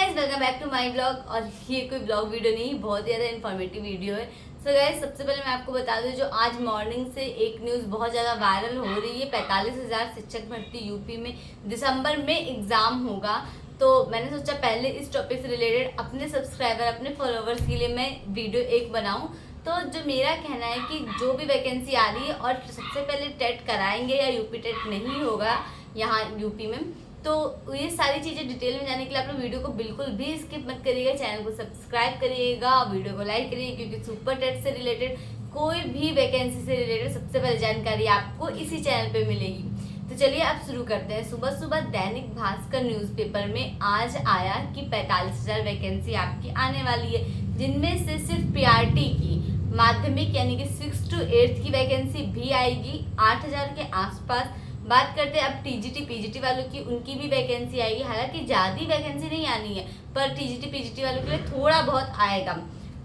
Guys welcome back to my blog. और ये कोई ब्लॉग वीडियो नहीं, बहुत ज़्यादा इन्फॉर्मेटिव वीडियो है। सो गाइस सबसे पहले मैं आपको बता दूं, जो आज मॉर्निंग से एक न्यूज़ बहुत ज़्यादा वायरल हो रही है। 45,000 शिक्षक भर्ती यूपी में दिसंबर में एग्ज़ाम होगा। तो मैंने सोचा पहले इस टॉपिक से रिलेटेड अपने सब्सक्राइबर, अपने फॉलोवर्स के लिए मैं वीडियो एक बनाऊँ। तो जो मेरा कहना है कि जो भी वैकेंसी आ रही है और सबसे पहले टेट कराएंगे या यूपी टेट नहीं होगा यहाँ यूपी में, तो ये सारी चीज़ें डिटेल में जाने के लिए आप लोग वीडियो को बिल्कुल भी स्किप मत करिएगा। चैनल को सब्सक्राइब करिएगा, वीडियो को लाइक करिएगा, क्योंकि सुपर टेट से रिलेटेड कोई भी वैकेंसी से रिलेटेड सबसे पहले जानकारी आपको इसी चैनल पे मिलेगी। तो चलिए अब शुरू करते हैं। सुबह सुबह दैनिक भास्कर न्यूज़पेपर में आज आया कि 45,000 वैकेंसी आपकी आने वाली है, जिनमें से सिर्फ पीआरटी की माध्यमिक यानी कि 6 to 8 की वैकेंसी भी आएगी 8,000 के आसपास। बात करते हैं अब टीजीटी पीजीटी वालों की, उनकी भी वैकेंसी आएगी। हालांकि ज़्यादा वैकेंसी नहीं आनी है, पर टीजीटी पीजीटी वालों के लिए थोड़ा बहुत आएगा।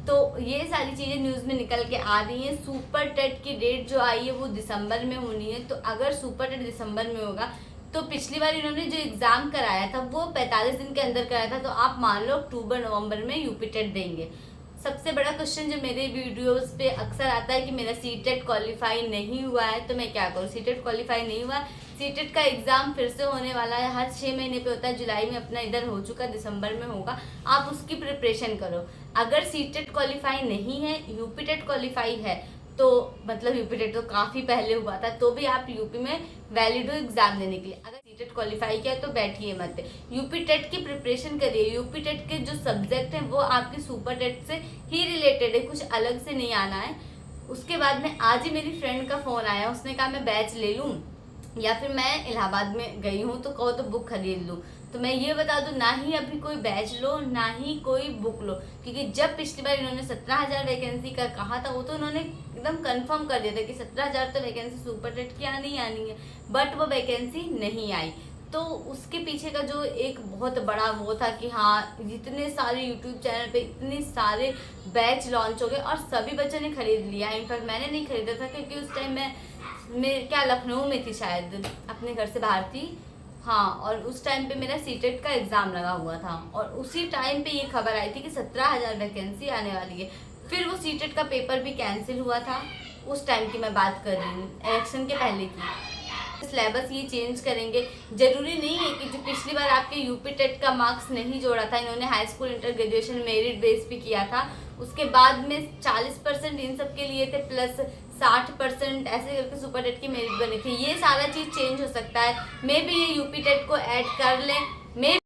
तो ये सारी चीज़ें न्यूज़ में निकल के आ रही हैं। सुपर टेट की डेट जो आई है वो दिसंबर में होनी है। तो अगर सुपर टेट दिसंबर में होगा तो पिछली बार इन्होंने जो एग्ज़ाम कराया था वो 45 दिन के अंदर कराया था, तो आप मान लो अक्टूबर नवंबर में यूपी टेट देंगे। सबसे बड़ा क्वेश्चन जो मेरे वीडियोस पे अक्सर आता है कि मेरा सीटेट क्वालिफाई नहीं हुआ है, तो मैं क्या करूँ। सीटेट क्वालिफाई नहीं हुआ, सीटेट का एग्ज़ाम फिर से होने वाला है, हर 6 महीने पे होता है। जुलाई में अपना इधर हो चुका, दिसंबर में होगा, आप उसकी प्रिपरेशन करो। अगर सीटेट क्वालिफाई नहीं है, यूपी टेट क्वालिफाई है, तो मतलब यूपी टेट तो काफ़ी पहले हुआ था, तो भी आप यूपी में वैलिड हो एग्ज़ाम देने के लिए। अगर सीटेट क्वालिफाई किया तो बैठिए मत, यूपी टेट की प्रिपरेशन करिए। यूपी टेट के जो सब्जेक्ट हैं वो आपके सुपर टेट से ही रिलेटेड है, कुछ अलग से नहीं आना है। उसके बाद में आज ही मेरी फ्रेंड का फ़ोन आया, उसने कहा मैं बैच ले लूँ या फिर मैं इलाहाबाद में गई हूँ तो कहो तो बुक खरीद लूँ। तो मैं ये बता दूँ, ना ही अभी कोई बैच लो ना ही कोई बुक लो, क्योंकि जब पिछली बार इन्होंने 17,000 वैकेंसी का कहा था वो तो इन्होंने एकदम कंफर्म कर दिया था कि 17,000 तो वैकेंसी सुपर टेट की आनी ही आनी है, बट वो वैकेंसी नहीं आई। तो उसके पीछे का जो एक बहुत बड़ा वो था कि हाँ जितने सारे यूट्यूब चैनल पे इतने सारे बैच लॉन्च हो गए और सभी बच्चों ने खरीद लिया। इनफैक्ट मैंने नहीं खरीदा था, क्योंकि उस टाइम मैं क्या लखनऊ में थी, शायद अपने घर से बाहर थी। हाँ, और उस टाइम पे मेरा सीटेट का एग्ज़ाम लगा हुआ था और उसी टाइम पे ये खबर आई थी कि 17,000 वैकेंसी आने वाली है। फिर वो सीटेट का पेपर भी कैंसिल हुआ था, उस टाइम की मैं बात कर रही हूँ, इलेक्शन के पहले की। सिलेबस ये चेंज करेंगे, ज़रूरी नहीं है कि जो पिछली बार आपके यूपी टेट का मार्क्स नहीं जोड़ा था, इन्होंने high school inter graduation merit base पे किया था, उसके बाद में 40% इन सब के लिए थे, प्लस 60% ऐसे करके सुपर टेट की मेरिट बनी थी। ये सारा चीज़ चेंज हो सकता है, मे बी ये यूपी टेट को ऐड कर लें, मे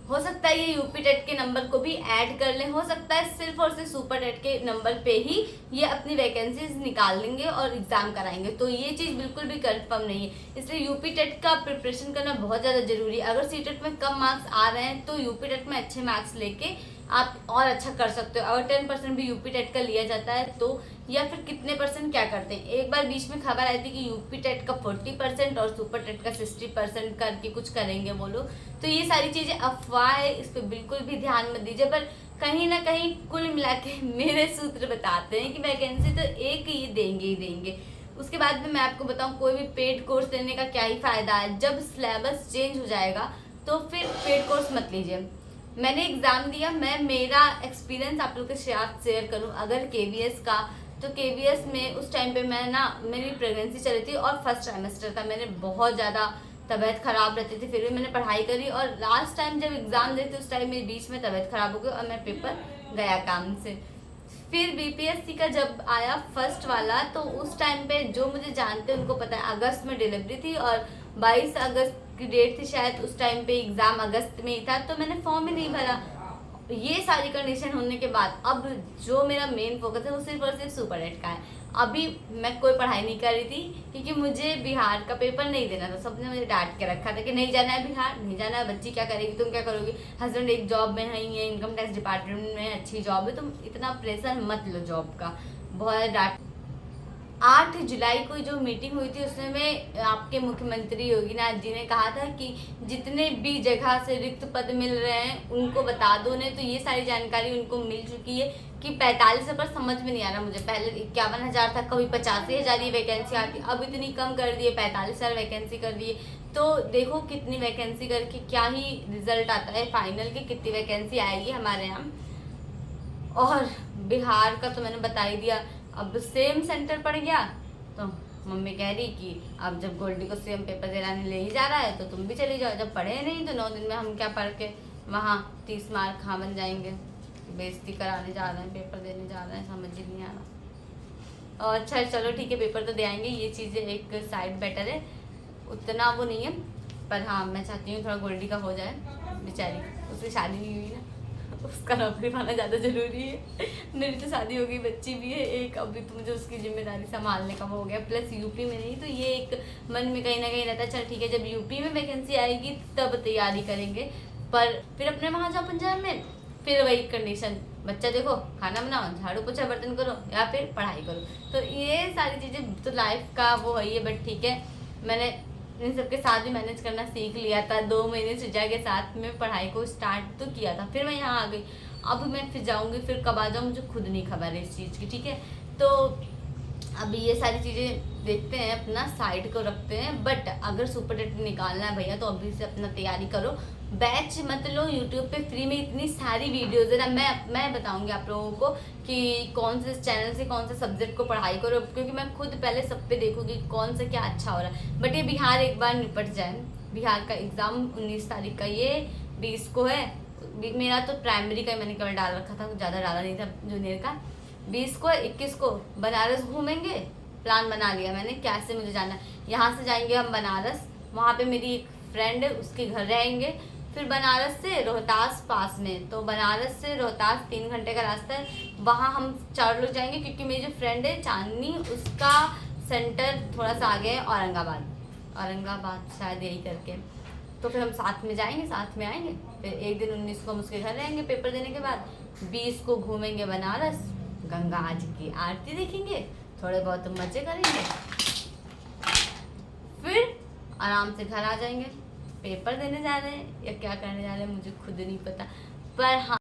हो सकता है ये यूपी टेट के नंबर को भी ऐड कर लें, हो सकता है सिर्फ और सिर्फ सुपर टेट के नंबर पे ही ये अपनी वैकेंसीज निकाल लेंगे और एग्ज़ाम कराएंगे। तो ये चीज़ बिल्कुल भी कंफर्म नहीं है, इसलिए यूपी टेट का प्रिपरेशन करना बहुत ज़्यादा ज़रूरी है। अगर सी टेट में कम मार्क्स आ रहे हैं तो यूपी टेट में अच्छे मार्क्स लेके आप और अच्छा कर सकते हो। अगर 10% भी यूपी टेट का लिया जाता है तो, या फिर कितने परसेंट क्या करते हैं, एक बार बीच में खबर आई थी कि यूपी टेट का 40% और सुपर टेट का 60% करके कुछ करेंगे वो लोग। तो ये सारी चीज़ें अफवाह है, इस पर बिल्कुल भी ध्यान मत दीजिए। पर कहीं ना कहीं कुल मिला के मेरे सूत्र बताते हैं कि वैकेंसी तो एक ही देंगे ही देंगे। उसके बाद में मैं आपको बताऊं, कोई भी पेड कोर्स लेने का क्या ही फ़ायदा है। जब सिलेबस चेंज हो जाएगा तो फिर पेड कोर्स मत लीजिए। मैंने एग्ज़ाम दिया, मैं मेरा एक्सपीरियंस आप लोग के साथ शेयर करूं अगर केवीएस का, तो केवीएस में उस टाइम पे मैं ना, मेरी प्रेगनेंसी चल रही थी और फर्स्ट ट्राइमेस्टर था, मैंने बहुत ज़्यादा तबीयत ख़राब रहती थी, फिर भी मैंने पढ़ाई करी। और लास्ट टाइम जब एग्ज़ाम देते उस टाइम मेरी बीच में तबीयत ख़राब हो गई और मैं पेपर गया काम से। फिर बीपीएससी का जब आया फर्स्ट वाला, तो उस टाइम पे जो मुझे जानते हैं उनको पता है, अगस्त में डिलीवरी थी और 22 अगस्त की डेट थी शायद, उस टाइम पे एग्ज़ाम अगस्त में ही था, तो मैंने फॉर्म ही नहीं भरा। ये सारी कंडीशन होने के बाद अब जो मेरा मेन फोकस है वो सिर्फ और सिर्फ सुपर टेट का है। अभी मैं कोई पढ़ाई नहीं कर रही थी, क्योंकि मुझे बिहार का पेपर नहीं देना था। सबने मुझे डांट के रखा था कि नहीं जाना है बिहार, नहीं जाना है, बच्ची क्या करेगी, तुम क्या करोगी, हस्बैंड एक जॉब में है, ये इनकम टैक्स डिपार्टमेंट में अच्छी जॉब है, तुम इतना प्रेशर मत लो जॉब का। बहुत डांट। 8 जुलाई को जो मीटिंग हुई थी उसमें आपके मुख्यमंत्री योगीनाथ जी ने कहा था कि जितने भी जगह से रिक्त पद मिल रहे हैं उनको बता दो ने। तो ये सारी जानकारी उनको मिल चुकी है कि 45 पर समझ में नहीं आ रहा मुझे। पहले 51,000 था, कभी 85,000 ये वैकेंसी आती, अब इतनी कम कर दिए, 45,000 वैकेंसी कर दिए। तो देखो कितनी वैकेंसी करके क्या ही रिजल्ट आता है फाइनल की, कितनी वैकेंसी आएगी हमारे यहाँ। और बिहार का तो मैंने बता ही दिया, अब सेम सेंटर पड़ गया। तो मम्मी कह रही कि अब जब गोल्डी को सेम पेपर दिलाने ले ही जा रहा है तो तुम भी चली जाओ, जब पढ़े नहीं तो 9 दिन में हम क्या पढ़ के वहाँ 30 मार्क खा बन जाएंगे। बेइज्जती कराने जा रहे हैं, पेपर देने जा रहे हैं, समझ ही नहीं आ रहा। और अच्छा चलो ठीक है, पेपर तो दे आएंगे, ये चीज़ें एक साइड बेटर है, उतना वो नहीं है। पर हाँ मैं चाहती हूँ थोड़ा गोल्डी का हो जाए, बेचारी उसकी शादी नहीं हुई ना, उसका नौकरी पाना ज़्यादा ज़रूरी है। मेरी तो शादी हो गई, बच्ची भी है एक, अभी तो मुझे उसकी जिम्मेदारी संभालने का हो गया, प्लस यूपी में नहीं, तो ये एक मन में कहीं ना कहीं रहता है चल ठीक है जब यूपी में वैकेंसी आएगी तब तैयारी करेंगे। पर फिर अपने वहाँ जाओ पंजाब में, फिर वही कंडीशन, बच्चा देखो, खाना बनाओ, झाड़ू पोछा बर्तन करो या फिर पढ़ाई करो। तो ये सारी चीज़ें तो लाइफ का वो है ही है। बट ठीक है, मैंने इन सबके साथ भी मैनेज करना सीख लिया था। 2 महीने सुजा के साथ में पढ़ाई को स्टार्ट तो किया था, फिर मैं यहाँ आ गई। अब मैं फिर जाऊँगी, फिर कब आ जाऊँ मुझे खुद नहीं खबर है इस चीज़ की, ठीक है। तो अभी ये सारी चीज़ें देखते हैं, अपना साइड को रखते हैं। बट अगर सुपर टेट निकालना है भैया तो अभी से अपना तैयारी करो, बैच मत लो। यूट्यूब पे फ्री में इतनी सारी वीडियोज़ है ना, मैं बताऊंगी आप लोगों को कि कौन से चैनल से कौन से सब्जेक्ट को पढ़ाई करो, क्योंकि मैं खुद पहले सब पे देखूंगी कौन सा क्या अच्छा हो रहा है। बट ये बिहार एक बार निपट जाए, बिहार का एग्ज़ाम 19 तारीख का, ये 20 को है। मेरा तो प्राइमरी का मैंने केवल डाल रखा था, ज़्यादा डाला नहीं था जूनियर का। 20 को 21 को बनारस घूमेंगे, प्लान बना लिया मैंने कैसे मुझे जाना है। यहाँ से जाएंगे हम बनारस, वहाँ पे मेरी एक फ्रेंड है उसके घर रहेंगे, फिर बनारस से रोहतास पास में, तो बनारस से रोहतास 3 घंटे का रास्ता है, वहाँ हम 4 लोग जाएंगे। क्योंकि मेरी जो फ्रेंड है चांदनी, उसका सेंटर थोड़ा सा आगे है औरंगाबाद शायद यही करके। तो फिर हम साथ में जाएंगे, साथ में आएंगे। फिर एक दिन 19 को हम उसके घर रहेंगे पेपर देने के बाद, 20 को घूमेंगे बनारस, गंगा जी की आरती देखेंगे, थोड़े बहुत मजे करेंगे, फिर आराम से घर आ जाएंगे। पेपर देने जा रहे हैं या क्या करने जा रहे हैं मुझे खुद नहीं पता, पर हाँ